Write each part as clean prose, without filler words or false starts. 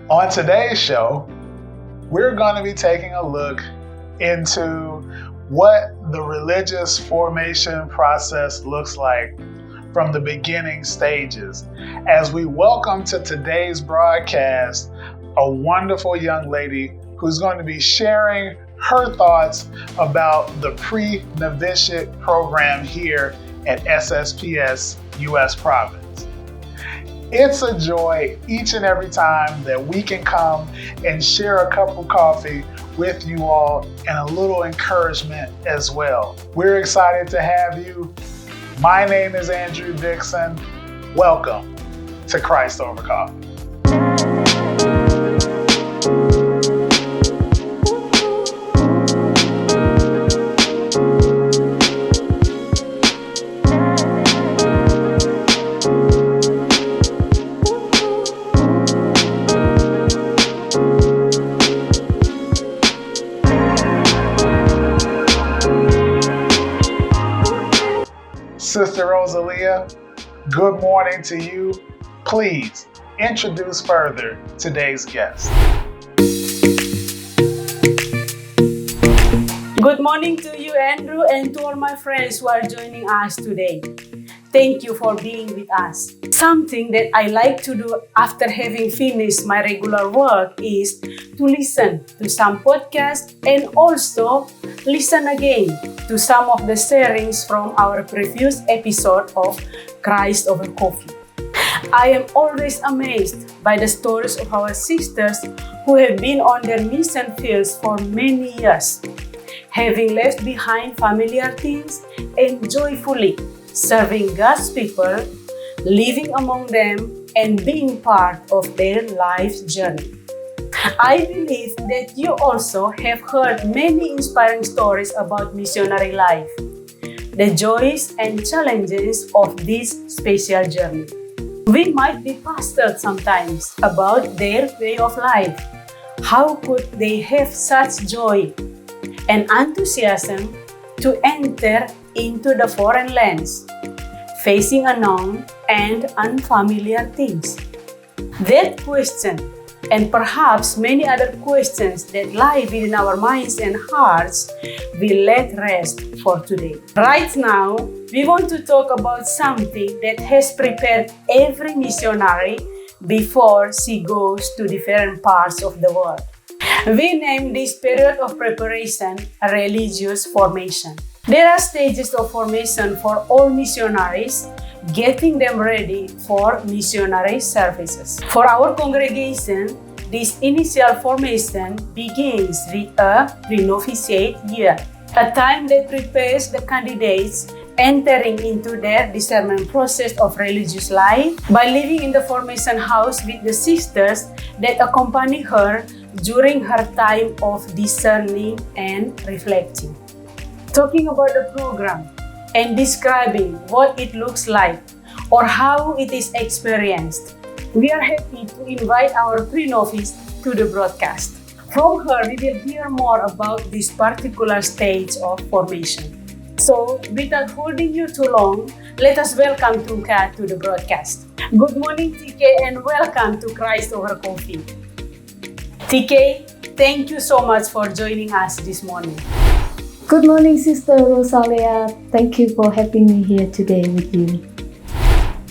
On today's show, we're going to be taking a look into what the religious formation process looks like from the beginning stages as we welcome to today's broadcast a wonderful young lady who's going to be sharing her thoughts about the pre-novitiate program here at SSpS U.S. Province. It's a joy each and every time that we can come and share a cup of coffee with you all and a little encouragement as well. We're excited to have you. My name is Andrew Dixon. Welcome to Christ Over Coffee. Sister Rosalia, good morning to you. Please introduce further today's guest. Good morning to you, Andrew, and to all my friends who are joining us today. Thank you for being with us. Something that I like to do after having finished my regular work is to listen to some podcasts and also listen again to some of the sharings from our previous episode of Christ Over Coffee. I am always amazed by the stories of our sisters who have been on their mission fields for many years, having left behind familiar things and joyfully serving God's people, living among them, and being part of their life's journey. I believe that you also have heard many inspiring stories about missionary life, the joys and challenges of this special journey. We might be puzzled sometimes about their way of life. How could they have such joy and enthusiasm to enter into the foreign lands, facing unknown and unfamiliar things? That question, and perhaps many other questions that lie within our minds and hearts, will let rest for today. Right now, we want to talk about something that has prepared every missionary before she goes to different parts of the world. We name this period of preparation a religious formation. There are stages of formation for all missionaries, getting them ready for missionary services. For our congregation, this initial formation begins with a pre-novitiate year, a time that prepares the candidates entering into their discernment process of religious life by living in the formation house with the sisters that accompany her during her time of discerning and reflecting. Talking about the program and describing what it looks like or how it is experienced, we are happy to invite our pre-novice to the broadcast. From her, we will hear more about this particular stage of formation. So, without holding you too long, let us welcome Tunka to the broadcast. Good morning, TK, and welcome to Christ Over Coffee. TK, thank you so much for joining us this morning. Good morning, Sister Rosalia. Thank you for having me here today with you.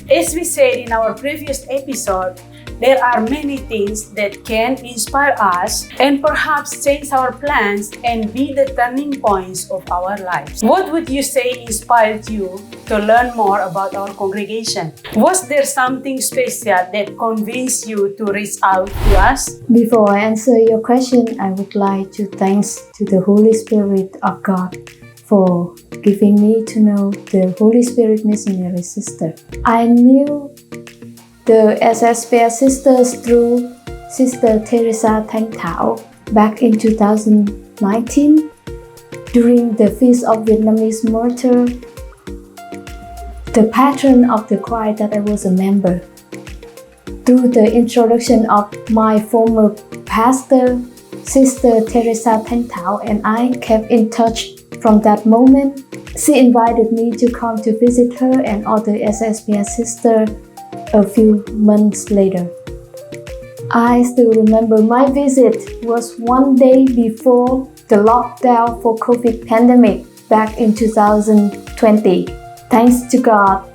As we said in our previous episode, there are many things that can inspire us and perhaps change our plans and be the turning points of our lives. What would you say inspired you to learn more about our congregation? Was there something special that convinced you to reach out to us? Before I answer your question, I would like to thank to the Holy Spirit of God for giving me to know the Holy Spirit missionary sister. I knew the SSpS sisters through Sister Teresa Thanh Thảo back in 2019 during the Feast of Vietnamese Martyr, the patron of the choir that I was a member. Through the introduction of my former pastor, Sister Teresa Thanh Thảo, and I kept in touch from that moment. She invited me to come to visit her and other SSpS sisters a few months later. I still remember my visit was one day before the lockdown for COVID pandemic back in 2020. Thanks to God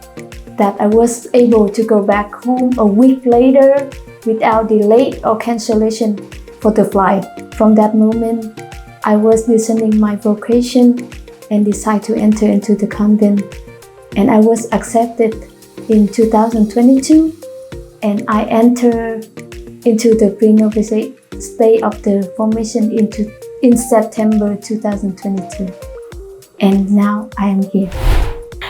that I was able to go back home a week later without delay or cancellation for the flight. From that moment, I was discerning my vocation and decided to enter into the convent, and I was accepted in 2022, and I entered into the pre-novitiate state of the formation in September 2022, and now I am here.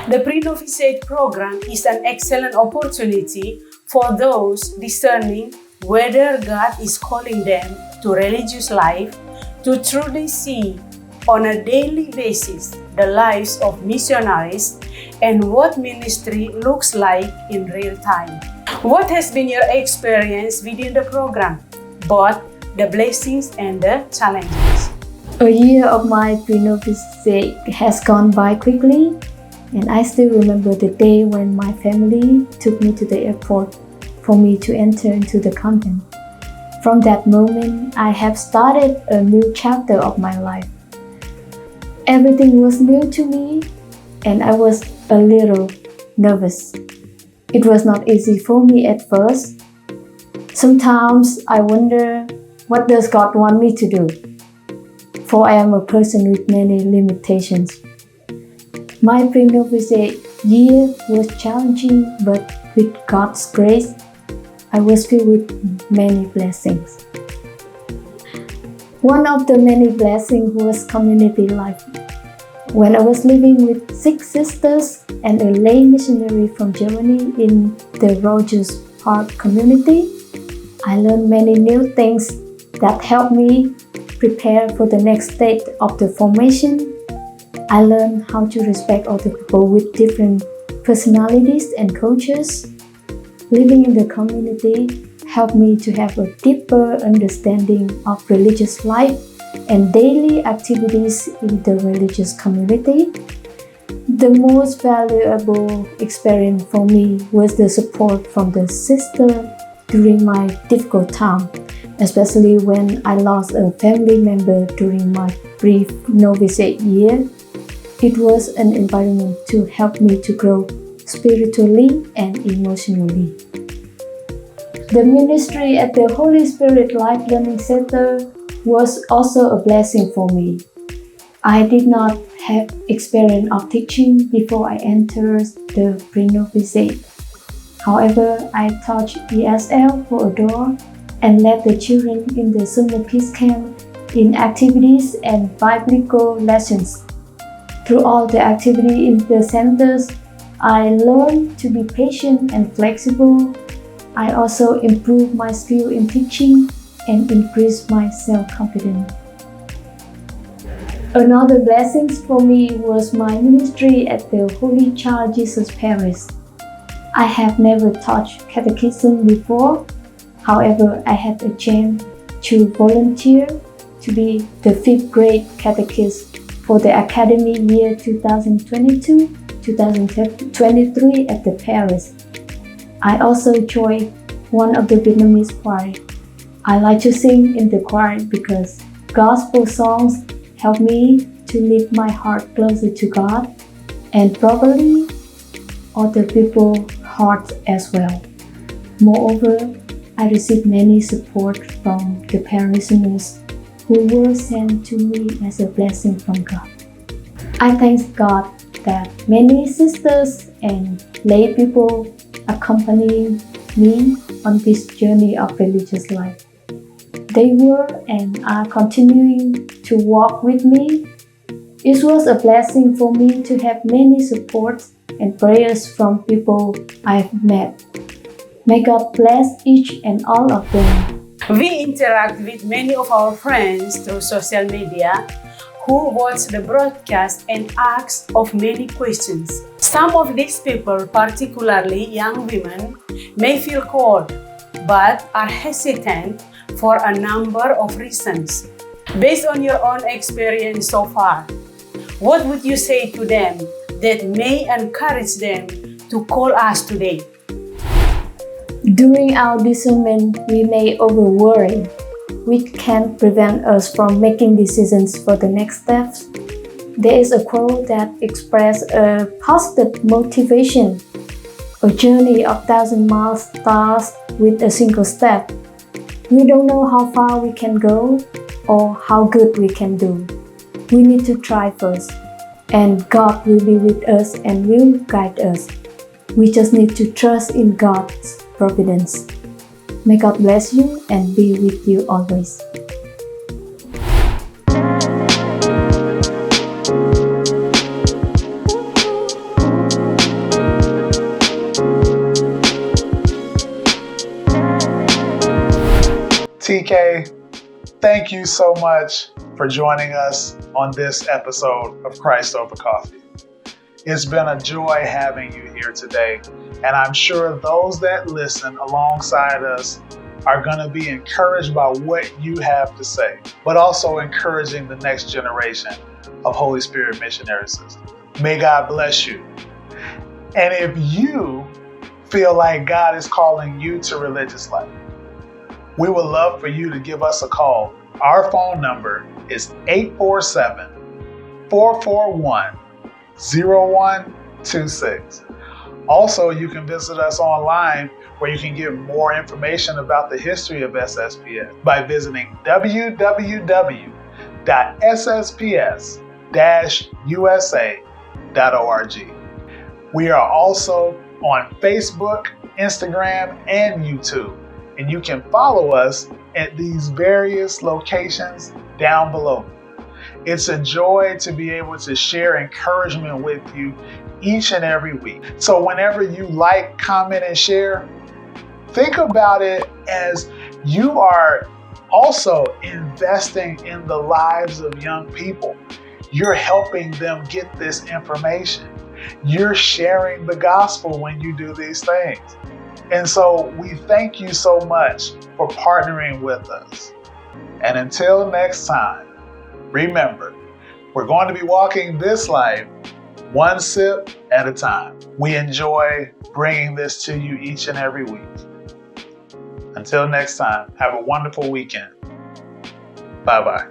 The pre-novitiate program is an excellent opportunity for those discerning whether God is calling them to religious life to truly see on a daily basis the lives of missionaries and what ministry looks like in real time. What has been your experience within the program, both the blessings and the challenges? A year of my pre-novitiate has gone by quickly, and I still remember the day when my family took me to the airport for me to enter into the convent. From that moment, I have started a new chapter of my life. Everything was new to me, and I was a little nervous. It was not easy for me at first. Sometimes I wonder, what does God want me to do? For I am a person with many limitations. My pre-novitiate year was challenging, but with God's grace, I was filled with many blessings. One of the many blessings was community life. When I was living with 6 sisters and a lay missionary from Germany in the Rogers Park community, I learned many new things that helped me prepare for the next stage of the formation. I learned how to respect other people with different personalities and cultures. Living in the community helped me to have a deeper understanding of religious life and daily activities in the religious community. The most valuable experience for me was the support from the sister during my difficult time, especially when I lost a family member during my brief novitiate year. It was an environment to help me to grow spiritually and emotionally. The ministry at the Holy Spirit Life Learning Center was also a blessing for me. I did not have experience of teaching before I entered the pre-novitiate. However, I taught ESL for a door and led the children in the summer peace camp in activities and biblical lessons. Through all the activity in the centers, I learned to be patient and flexible. I also improved my skill in teaching and increased my self-confidence. Another blessing for me was my ministry at the Holy Child Jesus Parish. I have never taught catechism before. However, I had a chance to volunteer to be the 5th grade catechist for the academy year 2022-2023 at the parish. I also joined one of the Vietnamese choir. I like to sing in the choir because gospel songs help me to lift my heart closer to God and probably other people's hearts as well. Moreover, I received many support from the parishioners who were sent to me as a blessing from God. I thank God that many sisters and lay people accompany me on this journey of religious life. They were and are continuing to walk with me. It was a blessing for me to have many supports and prayers from people I've met. May God bless each and all of them. We interact with many of our friends through social media who watch the broadcast and ask of many questions. Some of these people, particularly young women, may feel called but are hesitant for a number of reasons. Based on your own experience so far, what would you say to them that may encourage them to call us today? During our discernment, we may over-worry, which can prevent us from making decisions for the next steps. There is a quote that expresses a positive motivation. A journey of 1,000 miles starts with a single step. We don't know how far we can go or how good we can do. We need to try first, and God will be with us and will guide us. We just need to trust in God's providence. May God bless you and be with you always. TK, thank you so much for joining us on this episode of Christ Over Coffee. It's been a joy having you here today, and I'm sure those that listen alongside us are going to be encouraged by what you have to say, but also encouraging the next generation of Holy Spirit missionary sisters. May God bless you. And if you feel like God is calling you to religious life, we would love for you to give us a call. Our phone number is 847-441-0126. Also, you can visit us online where you can get more information about the history of SSpS by visiting www.sssps-usa.org. We are also on Facebook, Instagram, and YouTube, and you can follow us at these various locations down below. It's a joy to be able to share encouragement with you each and every week. So whenever you like, comment, and share, think about it as you are also investing in the lives of young people. You're helping them get this information. You're sharing the gospel when you do these things. And so we thank you so much for partnering with us. And until next time, remember, we're going to be walking this life one sip at a time. We enjoy bringing this to you each and every week. Until next time, have a wonderful weekend. Bye-bye.